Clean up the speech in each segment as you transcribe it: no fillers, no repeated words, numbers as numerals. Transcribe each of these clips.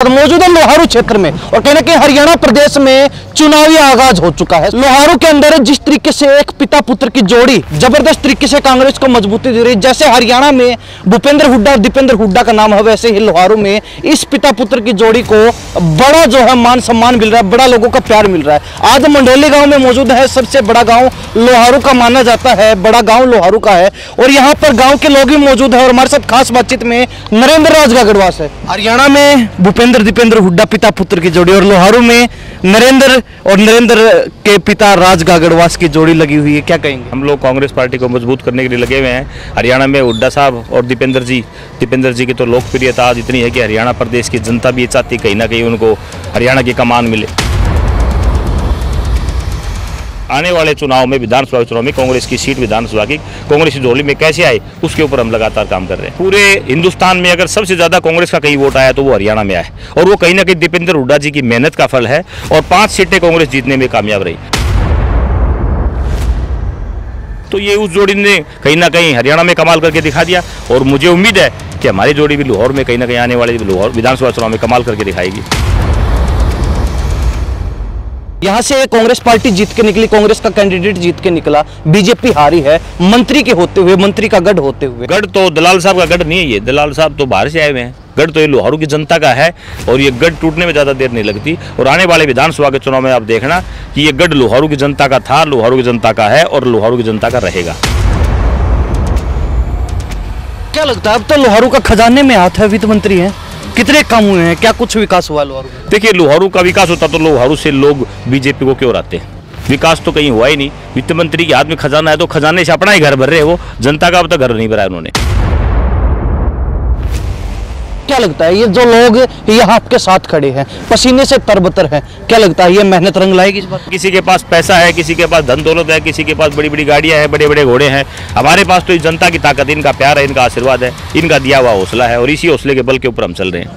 मौजूदा लोहारू क्षेत्र में और कहीं ना कहीं हरियाणा प्रदेश में चुनावी आगाज हो चुका है। लोहारू के अंदर जिस तरीके से एक पिता पुत्र की जोड़ी जबरदस्त तरीके से कांग्रेस को मजबूती दे रही है, जैसे हरियाणा में भूपेंद्र हुड्डा और दीपेंद्र हुड्डा का नाम है, वैसे ही लोहारू में इस पिता पुत्र की जोड़ी को बड़ा जो है मान सम्मान मिल रहा है, बड़ा लोगों का प्यार मिल रहा है। आज मंडोली गाँव में मौजूद है, सबसे बड़ा गाँव लोहारू का माना जाता है, बड़ा गाँव लोहारू का है और यहाँ पर गाँव के लोग भी मौजूद है और हमारे साथ खास बातचीत में नरेंद्र राज गागड़वास है। हरियाणा में दीपेंद्र हुड्डा पिता पुत्र की जोड़ी और लोहारू में नरेंद्र के पिता राज गागड़वास की जोड़ी लगी हुई है, क्या कहेंगे? हम लोग कांग्रेस पार्टी को मजबूत करने के लिए लगे हुए हैं। हरियाणा में हुड्डा साहब और दीपेंद्र जी की तो लोकप्रियता आज इतनी है कि हरियाणा प्रदेश की जनता भी ये चाहती कहीं ना कहीं उनको हरियाणा की कमान मिले। आने वाले चुनाव में विधानसभा चुनाव में कांग्रेस की सीट विधानसभा की कांग्रेस की झोली में कैसे आए, उसके ऊपर हम लगातार काम कर रहे हैं। पूरे हिंदुस्तान में अगर सबसे ज्यादा कांग्रेस का कहीं वोट आया तो वो हरियाणा में आया और वो कहीं ना कहीं दीपेंद्र हुड्डा जी की मेहनत का फल है और 5 सीटें कांग्रेस जीतने में कामयाब रही। तो ये उस जोड़ी ने कहीं ना कहीं हरियाणा में कमाल करके दिखा दिया और मुझे उम्मीद है कि हमारी जोड़ी भी लाहौर में कहीं ना कहीं आने वाले लाहौर विधानसभा चुनाव में कमाल करके दिखाएगी। यहाँ से कांग्रेस पार्टी जीत के निकली, कांग्रेस का कैंडिडेट जीत के निकला, बीजेपी हारी है मंत्री के होते हुए, मंत्री का गढ़ होते हुए। गढ़ तो दलाल साहब का गढ़ नहीं है, ये दलाल साहब तो बाहर से आए हुए हैं। गढ़ तो ये लोहारू की जनता का है और ये गढ़ टूटने में ज़्यादा देर नहीं लगती और आने वाले विधानसभा के चुनाव में आप देखना कि ये गढ़ लोहारू की जनता का था, लोहारू की जनता का है और लोहारू की जनता का रहेगा। क्या लगता है अब तो लोहारू का खजाने में हाथ है, वित्त मंत्री है, कितने काम हुए हैं, क्या कुछ विकास हुआ लोहारू? देखिए लोहारू का विकास होता तो लोहारू से लोग बीजेपी को क्यों आते हैं? विकास तो कहीं हुआ ही नहीं। वित्त मंत्री के हाथ में खजाना है तो खजाने से अपना ही घर भर रहे, वो जनता का अब तक घर नहीं भरा उन्होंने। क्या लगता है ये जो लोग यहाँ आपके साथ खड़े हैं, पसीने से तरबतर हैं, क्या लगता है ये मेहनत रंग लाएगी इस बार? किसी के पास पैसा है, किसी के पास धन दौलत है, किसी के पास बड़ी बड़ी गाड़ियां हैं, बड़े बड़े घोड़े हैं। हमारे पास तो इस जनता की ताकत, इनका प्यार है, इनका आशीर्वाद है, इनका दिया हुआ हौसला है और इसी हौसले के बल के ऊपर हम चल रहे हैं।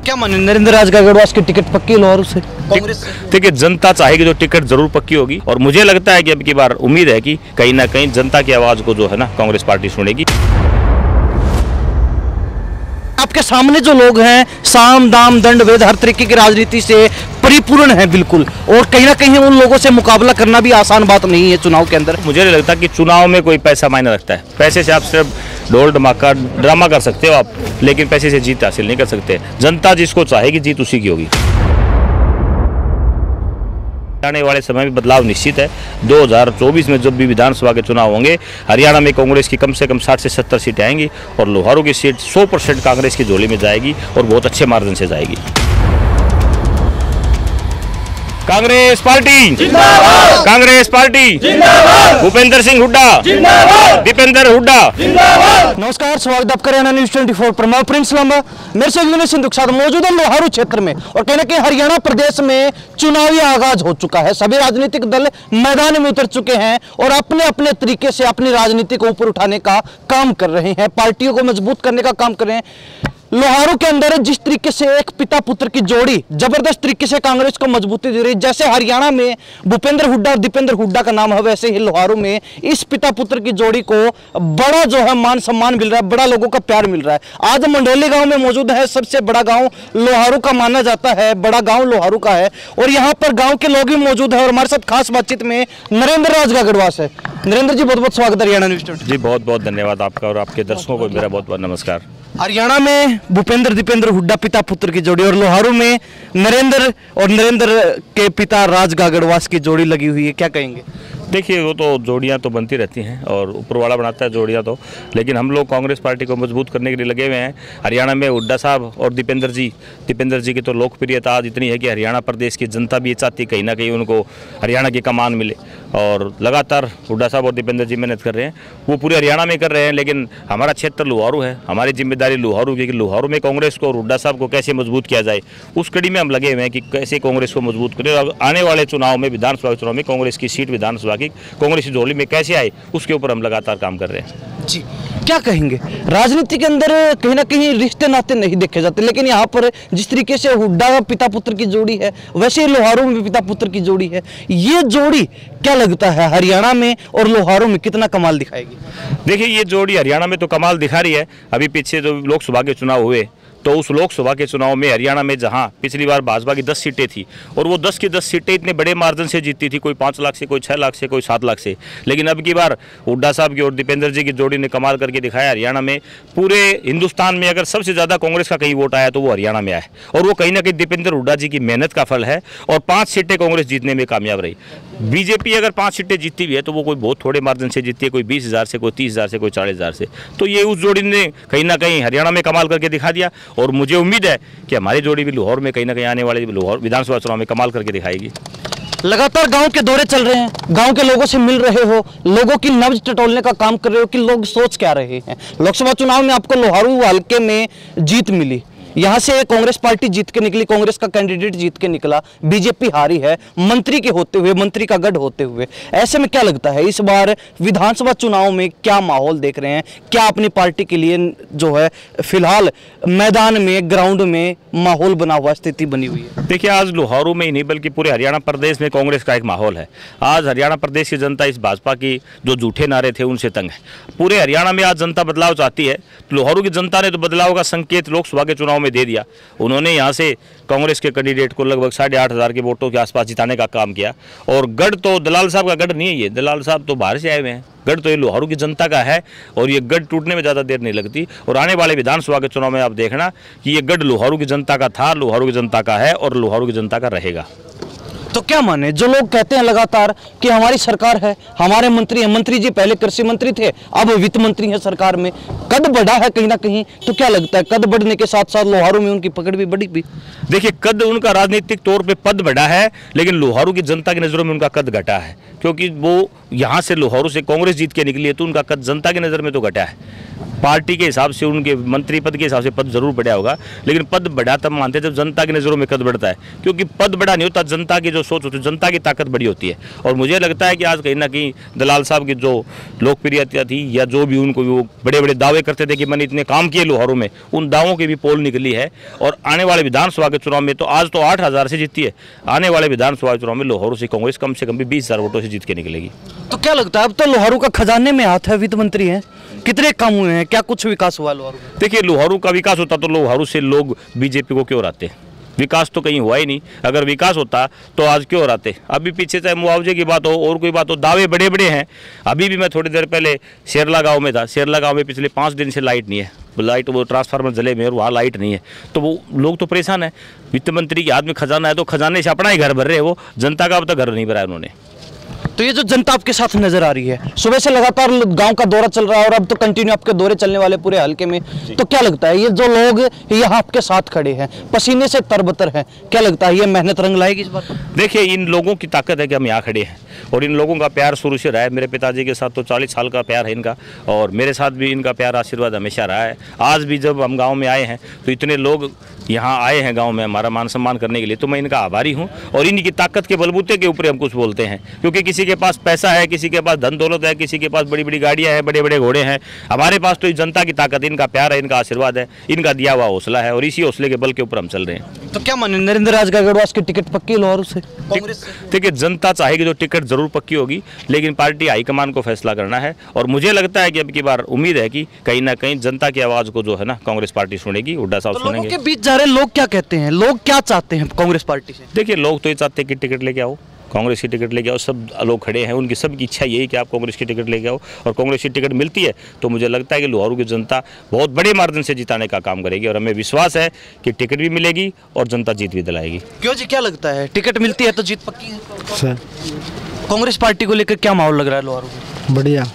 क्या माने नरेंद्र राज गागड़वास की टिकट पक्की लोहारू से कांग्रेस से? देखिए जनता चाहेगी तो टिकट जरूर पक्की होगी और मुझे लगता है कि अब की बार उम्मीद है कि कहीं ना कहीं जनता की आवाज को जो है ना कांग्रेस पार्टी सुनेगी। आपके सामने जो लोग हैं साम दाम दंड भेद हर तरीके की राजनीति से परिपूर्ण है बिल्कुल, और कहीं ना कहीं उन लोगों से मुकाबला करना भी आसान बात नहीं है चुनाव के अंदर। मुझे नहीं लगता कि चुनाव में कोई पैसा मायने रखता है। पैसे से आप सिर्फ ढोल धमाका ड्रामा कर सकते हो आप, लेकिन पैसे से जीत हासिल नहीं कर सकते। जनता जिसको चाहेगी जीत उसी की होगी। आने वाले समय में बदलाव निश्चित है। 2024 में जब भी विधानसभा के चुनाव होंगे हरियाणा में कांग्रेस की कम से कम 60 से 70 सीटें आएंगी और लोहारू की सीट 100% कांग्रेस की झोली में जाएगी और बहुत अच्छे मार्जिन से जाएगी। कांग्रेस पार्टी जिंदाबाद, कांग्रेस पार्टी जिंदाबाद, भूपेंद्र सिंह हुड्डा जिंदाबाद, दीपेंद्र हुड्डा जिंदाबाद। नमस्कार, स्वागत आपका हरियाणा न्यूज़ 24 पर मैं प्रिंस लांबा, मेरे से यूनिस सिंधु के साथ मौजूदा लोहारू क्षेत्र में और कहीं ना कहीं हरियाणा प्रदेश में चुनावी आगाज हो चुका है। सभी राजनीतिक दल मैदान में उतर चुके हैं और अपने अपने तरीके से अपनी राजनीति को ऊपर उठाने का काम कर रहे हैं, पार्टियों को मजबूत करने का काम कर रहे हैं। लोहारू के अंदर जिस तरीके से एक पिता पुत्र की जोड़ी जबरदस्त तरीके से कांग्रेस को मजबूती दे रही है, जैसे हरियाणा में भूपेंद्र हुड्डा और दीपेंद्र हुड्डा का नाम है, वैसे ही लोहारू में इस पिता पुत्र की जोड़ी को बड़ा जो है मान सम्मान मिल रहा है, बड़ा लोगों का प्यार मिल रहा है। आज मंडोली गाँव में मौजूद है, सबसे बड़ा गाँव लोहारू का माना जाता है, बड़ा गाँव लोहारू का है और यहाँ पर गाँव के लोग भी मौजूद है और हमारे साथ खास बातचीत में नरेंद्र राज गागड़वास है। नरेंद्र जी बहुत बहुत स्वागत है हरियाणा न्यूज़ 24। जी बहुत बहुत धन्यवाद आपका और आपके दर्शकों को मेरा बहुत बहुत नमस्कार। हरियाणा में दीपेंद्र हुड्डा पिता पुत्र की जोड़ी और लोहारू में नरेंद्र के पिता राज गागड़वास की जोड़ी लगी हुई है, क्या कहेंगे? देखिए वो तो जोड़ियां तो बनती रहती हैं और ऊपर वाला बनाता है जोड़ियां तो, लेकिन हम लोग कांग्रेस पार्टी को मजबूत करने के लिए लगे हुए हैं। हरियाणा में हुड्डा साहब और दीपेंद्र जी की तो लोकप्रियता आज इतनी है कि हरियाणा प्रदेश की जनता भी ये चाहती कहीं ना कहीं उनको हरियाणा की कमान मिले और लगातार हुड्डा साहब और दीपेंद्र जी मेहनत कर रहे हैं। वो पूरे हरियाणा में कर रहे हैं, लेकिन हमारा क्षेत्र लोहारू है, हमारी जिम्मेदारी लोहारू की कि लोहारू में कांग्रेस को और हुड्डा साहब को कैसे मजबूत किया जाए, उस कड़ी में हम लगे हुए हैं कि कैसे कांग्रेस को मजबूत करें और आने वाले चुनाव में विधानसभा चुनाव में कांग्रेस की सीट विधानसभा की कांग्रेस की झोली में कैसे आए उसके ऊपर हम लगातार काम कर रहे हैं। जी क्या कहेंगे? राजनीति के अंदर कहीं ना कहीं रिश्ते नाते नहीं देखे जाते, लेकिन यहाँ पर जिस तरीके से हुड्डा पिता पुत्र की जोड़ी है वैसे ही लोहारू में पिता पुत्र की जोड़ी है। ये जोड़ी क्या लगता है हरियाणा में और लोहारू में कितना कमाल दिखाएगी? देखिए, ये जोड़ी हरियाणा में तो कमाल दिखा रही है। अभी पीछे जो लोकसभा के चुनाव हुए, तो उस लोकसभा के चुनाव में हरियाणा में जहां पिछली बार भाजपा की 10 सीटें थी और वो 10 की 10 सीटें इतने बड़े मार्जिन से जीती थी, कोई 5 लाख से, कोई 6 लाख से, कोई 7 लाख से। लेकिन अब की बार हुड्डा साहब की और दीपेंद्र जी की जोड़ी ने कमाल करके दिखाया। हरियाणा में पूरे हिंदुस्तान में अगर सबसे ज़्यादा कांग्रेस का कहीं वोट आया तो वो हरियाणा में आया, और वो कहीं ना कहीं दीपेंद्र हुड्डा जी की मेहनत का फल है। और 5 सीटें कांग्रेस जीतने में कामयाब रही। बीजेपी अगर 5 सीटें जीतती भी है तो वो कोई बहुत थोड़े मार्जिन से जीतती है, कोई 20,000 से, कोई 30,000 से, कोई 40,000 से। तो ये उस जोड़ी ने कहीं ना कहीं हरियाणा में कमाल करके दिखा दिया, और मुझे उम्मीद है कि हमारी जोड़ी भी लाहौर में कहीं ना कहीं आने वाले लाहौर विधानसभा चुनाव में कमाल करके दिखाएगी। लगातार गांव के दौरे चल रहे हैं, गांव के लोगों से मिल रहे हो, लोगों की नब्ज टटोलने का काम कर रहे हो कि लोग सोच क्या रहे हैं। लोकसभा चुनाव में आपको लोहारू हल्के में जीत मिली, यहां से कांग्रेस पार्टी जीत के निकली, कांग्रेस का कैंडिडेट जीत के निकला, बीजेपी हारी है मंत्री के होते हुए, मंत्री का गढ़ होते हुए। ऐसे में क्या लगता है इस बार विधानसभा चुनाव में क्या माहौल देख रहे हैं? क्या अपनी पार्टी के लिए जो है फिलहाल मैदान में, ग्राउंड में माहौल बना हुआ, स्थिति बनी हुई है? देखिए, आज लोहारू में ही नहीं बल्कि पूरे हरियाणा प्रदेश में कांग्रेस का एक माहौल है। आज हरियाणा प्रदेश की जनता इस भाजपा की जो झूठे नारे थे उनसे तंग है। पूरे हरियाणा में आज जनता बदलाव चाहती है। लोहारू की जनता ने तो बदलाव का संकेत लोकसभा के चुनाव में दे दिया। उन्होंने यहाँ से कांग्रेस के कैंडिडेट को लगभग 8,500 के वोटों के आसपास जिताने का काम किया। और गढ़ तो दलाल साहब का गढ़ नहीं है, ये दलाल साहब तो बाहर से आए हुए हैं। गढ़ तो ये लोहारू की जनता का है, और ये गढ़ टूटने में ज़्यादा देर नहीं लगती। और आने वाले विधानसभा के चुनाव में आप देखना कि ये गढ़ लोहारू की जनता का था, लोहारू की जनता का है और लोहारू की जनता का रहेगा। तो क्या माने जो लोग कहते हैं लगातार कि हमारी सरकार है, हमारे मंत्री हैं, मंत्री जी पहले कृषि मंत्री थे, अब वित्त मंत्री हैं सरकार में, कद बढ़ा है कहीं ना कहीं, तो क्या लगता है कद बढ़ने के साथ साथ लोहारू में उनकी पकड़ भी बढ़ी भी? देखिए, कद उनका राजनीतिक तौर पे पद बढ़ा है, लेकिन लोहारू की जनता की नज़रों में उनका कद घटा है, क्योंकि वो यहाँ से लोहारू से कांग्रेस जीत के निकली है, तो उनका कद जनता की नज़र में तो घटा है। पार्टी के हिसाब से, उनके मंत्री पद के हिसाब से पद जरूर बढ़ा होगा, लेकिन पद बढ़ा तब मानते हैं जब जनता की नज़रों में कद बढ़ता है, क्योंकि पद बढ़ा नहीं होता, जनता की जो सोच होती है, जनता की ताकत बड़ी होती है। और मुझे लगता है कि आज कहीं ना कहीं दलाल साहब की जो लोकप्रियता थी, या जो भी उनको वो बड़े बड़े दावे करते थे कि मैंने इतने काम किए लोहारू में, उन दावों की भी पोल निकली है। और आने वाले विधानसभा के चुनाव में तो आज तो 8,000 से जीतती है, आने वाले विधानसभा चुनाव में लोहारू से कांग्रेस कम से कम भी 20,000 वोटों से जीत के निकलेगी। तो क्या लगता है अब तो लोहारू का खजाने में हाथ है, वित्त मंत्री हैं, कितने काम हुए हैं, क्या कुछ विकास हुआ लोहारू? देखिए, लोहारू का विकास होता तो लोहारू से लोग बीजेपी को क्यों हराते? विकास तो कहीं हुआ ही नहीं। अगर विकास होता तो आज क्यों हराते? अभी पीछे चाहे मुआवजे की बात हो और कोई बात हो, दावे बड़े बड़े हैं। अभी भी मैं थोड़ी देर पहले शेरला गांव में था। शेरला गांव में पिछले 5 दिन से लाइट नहीं है, लाइट वो ट्रांसफार्मर जले में, और वहाँ लाइट नहीं है, तो वो लोग तो परेशान है। वित्त मंत्री के हाथ में खजाना है, तो खजाने से अपना ही घर भर रहे हैं, वो जनता का अब तक घर नहीं भरा है उन्होंने। तो ये जो जनता आपके साथ नजर आ रही है, सुबह से लगातार गांव का दौरा चल रहा है और अब तो कंटिन्यू आपके दौरे चलने वाले पूरे हल्के में, तो क्या लगता है ये जो लोग यहाँ आपके साथ खड़े हैं, पसीने से तरबतर हैं, क्या लगता है ये मेहनत रंग लाएगी इस बार? देखिए, इन लोगों की ताकत है कि हम यहाँ खड़े हैं, और इन लोगों का प्यार शुरू से रहा है। मेरे पिताजी के साथ तो 40 साल का प्यार है इनका, और मेरे साथ भी इनका प्यार आशीर्वाद हमेशा रहा है। आज भी जब हम गाँव में आए हैं तो इतने लोग यहाँ आए हैं गांव में हमारा मान सम्मान करने के लिए, तो मैं इनका आभारी हूँ। और इनकी ताकत के बलबूते के ऊपर हम कुछ बोलते हैं, क्योंकि किसी के पास पैसा है, किसी के पास धन दौलत है, किसी के पास बड़ी बड़ी गाड़ियाँ हैं, बड़े बड़े घोड़े हैं। हमारे पास तो इस जनता की ताकत, इनका प्यार है, इनका आशीर्वाद है, इनका दिया हुआ हौसला है, और इसी हौसले के बल के ऊपर हम चल रहे हैं। तो क्या माने नरेंद्र राज गढ़वास की टिकट पक्की लोहारू से, कांग्रेस से? देखिए, जनता चाहेगी तो टिकट जरूर पक्की होगी, लेकिन पार्टी हाईकमान को फैसला करना है। और मुझे लगता है कि अब की बार उम्मीद है कि कहीं ना कहीं जनता की आवाज़ को जो है ना कांग्रेस पार्टी सुनेगी, हुड्डा साहब सुनेंगे। लोगों के बीच जा रहे लोग क्या कहते हैं, लोग क्या चाहते हैं कांग्रेस पार्टी से? देखिए, लोग तो ये चाहते हैं कि टिकट लेके आओ, कांग्रेस की टिकट लेके आओ। सब लोग खड़े हैं, उनकी सबकी इच्छा यही कि आप कांग्रेस की टिकट लेके आओ, और कांग्रेस की टिकट मिलती है तो मुझे लगता है कि लोहारू की जनता बहुत बड़े मार्जिन से जिताने का काम करेगी, और हमें विश्वास है कि टिकट भी मिलेगी और जनता जीत भी दिलाएगी। क्यों जी, क्या लगता है टिकट मिलती है तो जीत पक्की है सर? कांग्रेस पार्टी को लेकर क्या माहौल लग रहा है लोहारू में? बढ़िया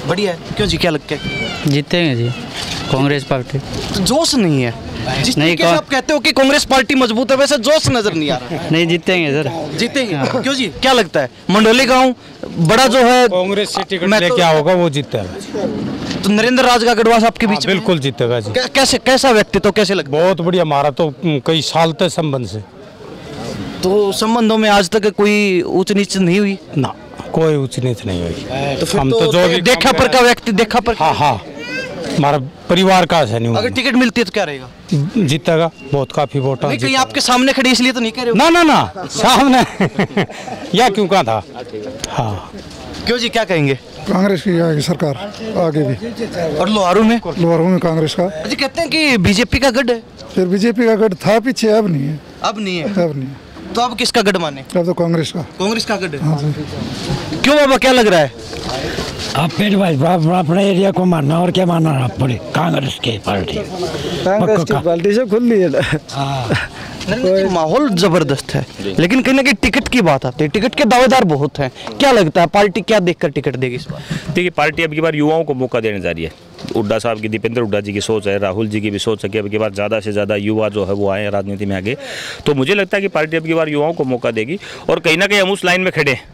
बढ़िया है। क्यों जी, क्या लगता है? जीतेंगे जी कांग्रेस पार्टी। तो जोश नहीं है, जिस नहीं, तरीके से आप कहते हो कि कांग्रेस पार्टी मजबूत है, वैसे जोश नजर नहीं आ रहा। नहीं, जीतेंगे सर, जीतेंगे। क्यों जी, क्या लगता है मंडोली गांव बड़ा जो है कांग्रेस से टिकट लेके आओगा वो जीतेगा। तो नरेंद्र राज गढ़वास आपके बीच में बिल्कुल जीतेगा जी। कैसे, कैसा व्यक्तित्व, कैसे लगता है? बहुत बढ़िया, हमारा तो कई साल तक संबंध से। तो संबंधों में आज तक कोई ऊंच नीच नहीं हुई ना, कोई ऊंच नीच नहीं हुई। तो फिर हम तो जो भी देखा पर का व्यक्ति, देखा पर। हाँ हाँ, हमारा परिवार का है नहीं। अगर टिकट मिलती है तो क्या रहेगा? जीतेगा, बहुत काफी वोट नहीं, कहीं आपके सामने खड़ी इसलिए तो नहीं कह रहे हो? ना ना ना सामने या क्यों कहा था। हाँ क्यों जी, क्या कहेंगे? कांग्रेस की आएगी सरकार आगे भी। और लोहारू में? लोहारू में कांग्रेस का। जी कहते हैं कि बीजेपी का गढ़ है। फिर बीजेपी का गढ़ था पीछे, अब नहीं है। अब नहीं है? अब नहीं है। तो अब किसका गढ़ माने? अब तो कांग्रेस का। कांग्रेस का गढ़? हाँ जी। क्यों बाबा, क्या लग रहा है? आप पेट भाई अपने एरिया को मानना और क्या मानना आप पड़े। कांग्रेस की पार्टी से खुली है। माहौल जबरदस्त है, लेकिन कहीं ना कहीं टिकट की बात आती है। टिकट के दावेदार बहुत हैं। क्या लगता है पार्टी क्या देखकर टिकट देगी इस बार? देखिए, पार्टी अब की बार युवाओं को मौका देने जा रही है। हुड्डा साहब की, दीपेंद्र हुड्डा जी की सोच है, राहुल जी की भी सोच है कि अब की बार ज़्यादा से ज़्यादा युवा जो है वो आए राजनीति में आगे। तो मुझे लगता है कि पार्टी अब की बार युवाओं को मौका देगी और कहीं ना कहीं हम उस लाइन में खड़े हैं,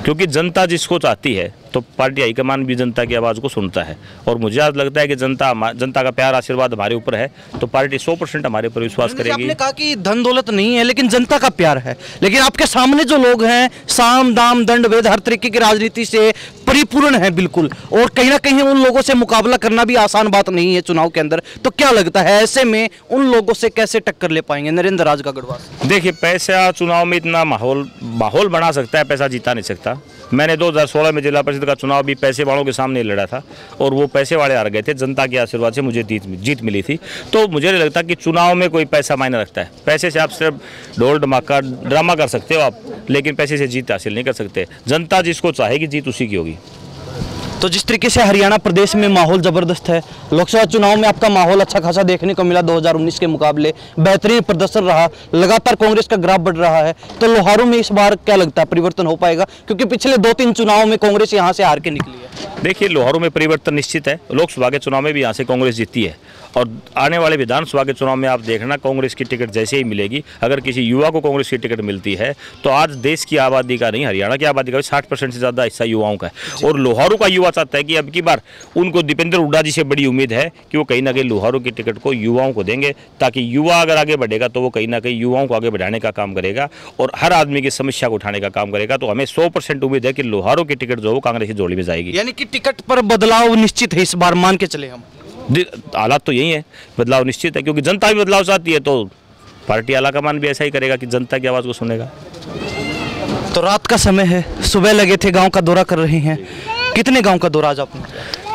क्योंकि जनता जिसको चाहती है तो पार्टी हाईकमान भी जनता की आवाज़ को सुनता है। और मुझे आज लगता है कि जनता का प्यार आशीर्वाद हमारे ऊपर है, तो पार्टी 100% हमारे ऊपर विश्वास करेगी। आपने कहा कि धन दौलत नहीं है, लेकिन जनता का प्यार है। लेकिन आपके सामने जो लोग हैं, साम दाम दंड भेद हर तरीके की राजनीति से परिपूर्ण है बिल्कुल, और कहीं ना कहीं उन लोगों से मुकाबला करना भी आसान बात नहीं है चुनाव के अंदर। तो क्या लगता है ऐसे में उन लोगों से कैसे टक्कर ले पाएंगे नरेंद्र राज का गढ़वास? देखिए, पैसा चुनाव में इतना माहौल बना सकता है, पैसा जीता नहीं सकता। मैंने 2016 में जिला परिषद का चुनाव भी पैसे वालों के सामने लड़ा था और वो पैसे वाले हार गए थे। जनता के आशीर्वाद से मुझे जीत मिली थी। तो मुझे नहीं लगता कि चुनाव में कोई पैसा मायने रखता है। पैसे से आप सिर्फ ढोल धमाका ड्रामा कर सकते हो आप, लेकिन पैसे से जीत हासिल नहीं कर सकते। जनता जिसको चाहेगी जीत उसी की होगी। तो जिस तरीके से हरियाणा प्रदेश में माहौल ज़बरदस्त है, लोकसभा चुनाव में आपका माहौल अच्छा खासा देखने को मिला, 2019 के मुकाबले बेहतरीन प्रदर्शन रहा, लगातार कांग्रेस का ग्राफ बढ़ रहा है। तो लोहारू में इस बार क्या लगता है परिवर्तन हो पाएगा? क्योंकि पिछले 2-3 चुनाव में कांग्रेस यहाँ से हार के निकली है। देखिए, लोहारू में परिवर्तन निश्चित है। लोकसभा के चुनाव में भी यहाँ से कांग्रेस जीती है और आने वाले विधानसभा के चुनाव में आप देखना कांग्रेस की टिकट जैसे ही मिलेगी, अगर किसी युवा को कांग्रेस की टिकट मिलती है तो आज देश की आबादी का नहीं, हरियाणा की आबादी का 60% से ज़्यादा हिस्सा युवाओं का है। और लोहारू का युवा चाहता है कि अब की बार उनको दीपेंद्र हुड्डा जी से बड़ी उम्मीद है कि वो कहीं ना कहीं लोहारू की टिकट को युवाओं को देंगे, ताकि युवा अगर आगे बढ़ेगा तो वो कहीं ना कहीं युवाओं को आगे बढ़ाने का काम करेगा और हर आदमी की समस्या को उठाने का काम करेगा। तो हमें 100% उम्मीद है कि लोहारू की टिकट जो वो कांग्रेस की झोली में जाएगी। यानी कि टिकट पर बदलाव निश्चित है इस बार, मान के चले हम। हालात तो यही है, बदलाव निश्चित है, क्योंकि जनता भी बदलाव चाहती है। तो पार्टी आलाकमान भी ऐसा ही करेगा कि जनता की आवाज़ को सुनेगा। तो रात का समय है, सुबह लगे थे, गांव का दौरा कर रहे हैं। कितने गांव का दौरा आज आपने?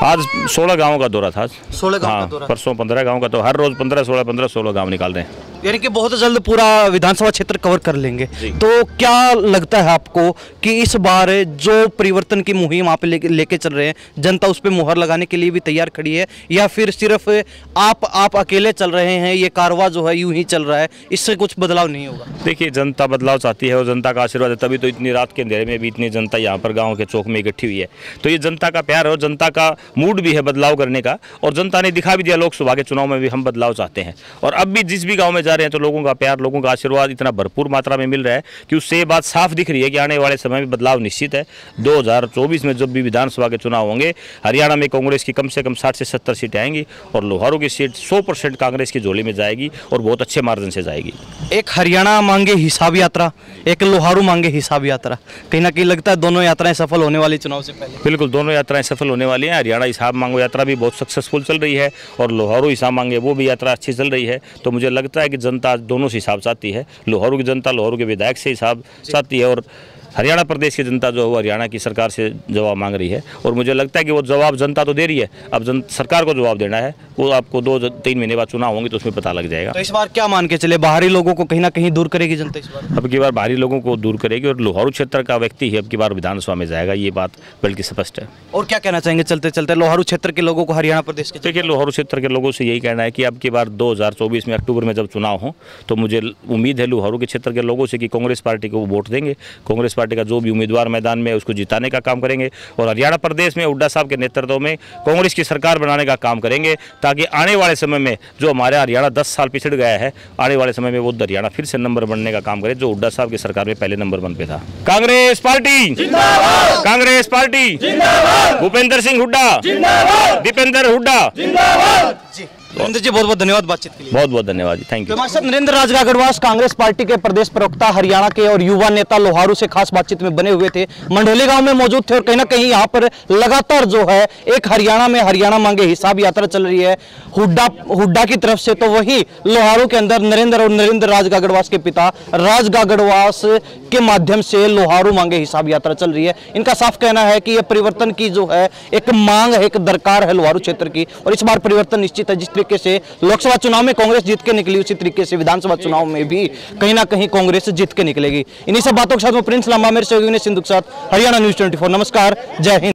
आज 16 गाँव का दौरा था। 16 गांव का दौरा? परसों 15 गाँव का। तो हर रोज 15-16 गाँव निकाल रहे हैं। यानी कि बहुत जल्द पूरा विधानसभा क्षेत्र कवर कर लेंगे। तो क्या लगता है आपको कि इस बार जो परिवर्तन की मुहिम आप लेके चल रहे हैं, जनता उस पर मुहर लगाने के लिए भी तैयार खड़ी है, या फिर सिर्फ आप अकेले चल रहे हैं, ये कारवां जो है यूं ही चल रहा है, इससे कुछ बदलाव नहीं होगा? देखिए, जनता बदलाव चाहती है और जनता का आशीर्वाद है, तभी तो इतनी रात के अंधेरे में भी इतनी जनता यहाँ पर गाँव के चौक में इकट्ठी हुई है। तो ये जनता का प्यार है और जनता का मूड भी है बदलाव करने का, और जनता ने दिखा भी दिया लोकसभा के चुनाव में भी हम बदलाव चाहते हैं। और अब भी जिस भी गाँव में जा रहे हैं तो लोगों का प्यार, लोगों का आशीर्वाद इतना भरपूर मात्रा में मिल रहा है कि उससे ये बात साफ दिख रही है कि आने वाले समय में बदलाव निश्चित है। 2024 में जब भी विधानसभा के चुनाव होंगे, हरियाणा में कांग्रेस की कम से कम 60 से 70 सीटें आएंगी और लोहारू की सीट 100% कांग्रेस की झोली में जाएगी और बहुत अच्छे मार्जिन से जाएगी। एक हरियाणा मांगे हिसाब यात्रा, एक लोहारू मांगे हिसाब यात्रा, कहीं ना कहीं लगता है दोनों यात्राएं सफल होने वाली चुनाव से पहले? बिल्कुल, दोनों यात्राएं सफल होने वाली हैं। हरियाणा हिसाब मांगो यात्रा भी बहुत सक्सेसफुल चल रही है और लोहारू हिसाब मांगे वो भी यात्रा अच्छी चल रही है। तो मुझे लगता है कि जनता दोनों से हिसाब चाहती है। लोहारू की जनता लोहारू के विधायक से हिसाब चाहती है और हरियाणा प्रदेश की जनता जो है वो हरियाणा की सरकार से जवाब मांग रही है। और मुझे लगता है कि वो जवाब जनता तो दे रही है, अब सरकार को जवाब देना है। वो आपको 2-3 महीने बाद चुनाव होंगे तो उसमें पता लग जाएगा। तो इस बार क्या मान के चले, बाहरी लोगों को कहीं ना कहीं दूर करेगी जनता इस बार? अब की बार बाहरी लोगों को दूर करेगी और लोहारू क्षेत्र का व्यक्ति ही अब की बार विधानसभा में जाएगा, ये बात बल्कि स्पष्ट है। और क्या कहना चाहेंगे चलते चलते लोहारू क्षेत्र के लोगों को, हरियाणा प्रदेश के? देखिए, लोहारू क्षेत्र के लोगों से यही कहना है कि अब की बार 2024 में अक्टूबर में जब चुनाव हो तो मुझे उम्मीद है लोहारू के क्षेत्र के लोगों से कि कांग्रेस पार्टी को वो वोट देंगे। कांग्रेस पार्टी का जो भी उम्मीदवार मैदान में उसको जिताने का काम करेंगे और हरियाणा प्रदेश में हुड्डा साहब के नेतृत्व में कांग्रेस की सरकार बनाने का काम करेंगे, ताकि आने वाले समय में जो हमारा हरियाणा 10 साल पिछड़ गया है, आने वाले समय में वो हरियाणा फिर से नंबर बनने का काम करे जो हुड्डा साहब की सरकार में पहले नंबर 1 पे था। कांग्रेस पार्टी जिंदाबाद, कांग्रेस पार्टी जिंदाबाद, भूपेंद्र सिंह हुड्डा जिंदाबाद, दीपेंद्र हुड्डा जिंदाबाद। नरेंद्र जी बहुत बहुत धन्यवाद बातचीत के लिए। बहुत बहुत धन्यवाद जी, थैंक यू। हमारे साथ नरेंद्र राज गागड़वास कांग्रेस पार्टी के प्रदेश प्रवक्ता हरियाणा के और युवा नेता लोहारू से खास बातचीत में बने हुए थे। मंढोली गांव में मौजूद थे और कहीं ना कहीं यहाँ पर लगातार जो है एक हरियाणा में हरियाणा मांगे हिसाब यात्रा चल रही है हुड्डा की तरफ से, तो वही लोहारू के अंदर नरेंद्र राज गागड़वास के पिता राज गागड़वास के माध्यम से लोहारू मांगे हिसाब यात्रा चल रही है। इनका साफ कहना है कि यह परिवर्तन की जो है एक मांग है, एक दरकार है लोहारू क्षेत्र की, और इस बार परिवर्तन निश्चित है। जिस तरीके से लोकसभा चुनाव में कांग्रेस जीत के निकली, उसी तरीके से विधानसभा चुनाव में भी कहीं ना कहीं कांग्रेस जीत के निकलेगी। इन्हीं सब बातों के साथ में प्रिंस लांबा, मेरे सहयोगी सिंधु के साथ हरियाणा न्यूज़ 24। नमस्कार, जय हिंद।